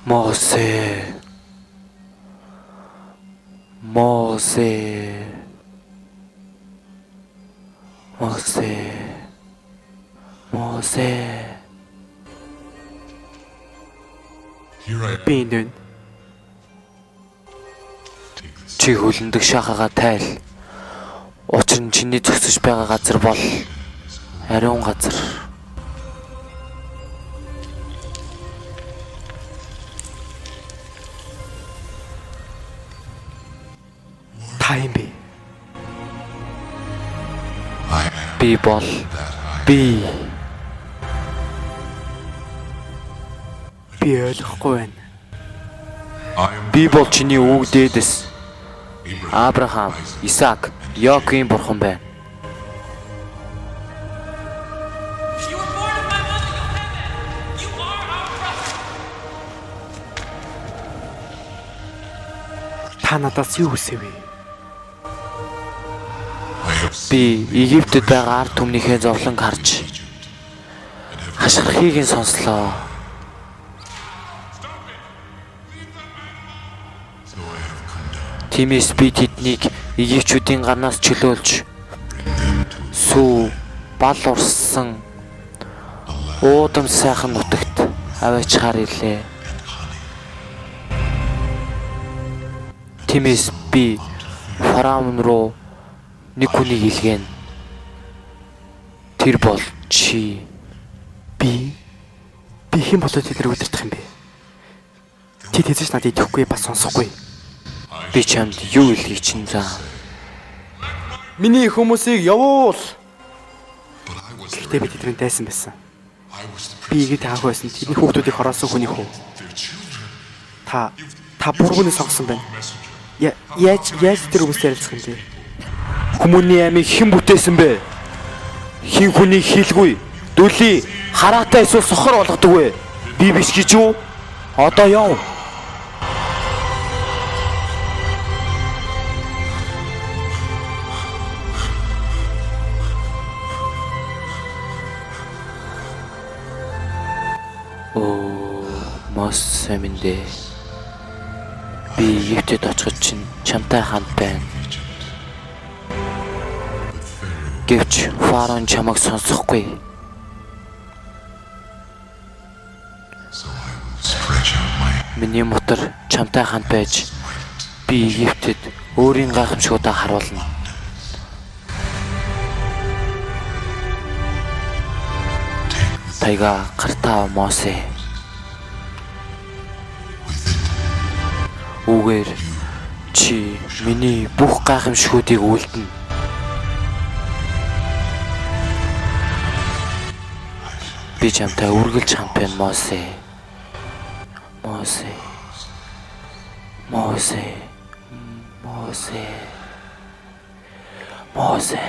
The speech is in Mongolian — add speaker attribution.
Speaker 1: Мосе. Мосе. Мосе. Мосе. Би энэ чи хөлөндөг шахаага тайл. Учир нь чиний зөксөж байгаа газар бол ариун газар. Та юм бэ? Би бол би ойлгохгүй байна. Би бол чиний өвөг дээдэс Абрахам, Исаак, Яаковын бурхан байна. Та надаас юу хүсэв вэ? Би Египтэд байгаа ард түмнийхээ зовлонг харж хашгирхийг нь сонслоо. Тиймээс би тэднийг Египтчүүдийн гарнаас чөлөөлж сүү бал урссан уудам сайхан нутагт аваачаар ирлээ. Тиймээс би фараон руу нэг хүнийг илгээн. Тэр бол чи. Би хэн болоод тэднийг удирдах юм бэ? Тэд хэзээ ч надад идэхгүй бас сонсохгүй. Би чамд юу илгий чинь заа. Миний хүмүүсийг явуул. Гэхдээ би тэдний дайсан байсан. Би игээд таах байсан. Тэдний хүүхдүүдийг хороосон хүний хүү. Та бургууны сонгосон байна. Яаж тэр хүмүүстэй ярилцах юм бэ? Хүмүүний амийг хэн бүтээсэн бэ? Хин хүнийг хийлгүй. Дөлий хараатай эсвэл сохор болгодог вэ? Би биш гэж юу? Одоо яв. Мосе минь дээ. Би Египтэд очиход чинь чамтай хамт байна. Гэвч фараон чамайг сонсохгүй. Миний мотор чамтай хамт байж би Египтэд өөрийн гайхамшгуудаа харуулна. Тайга гартаа Мосе. Үгээр чи миний бүх гайхамшгуудыг үлдэнэ. Би чамтай үргэлж хамт байна Мосе. Мосе. Мосе. Мосе. Мосе.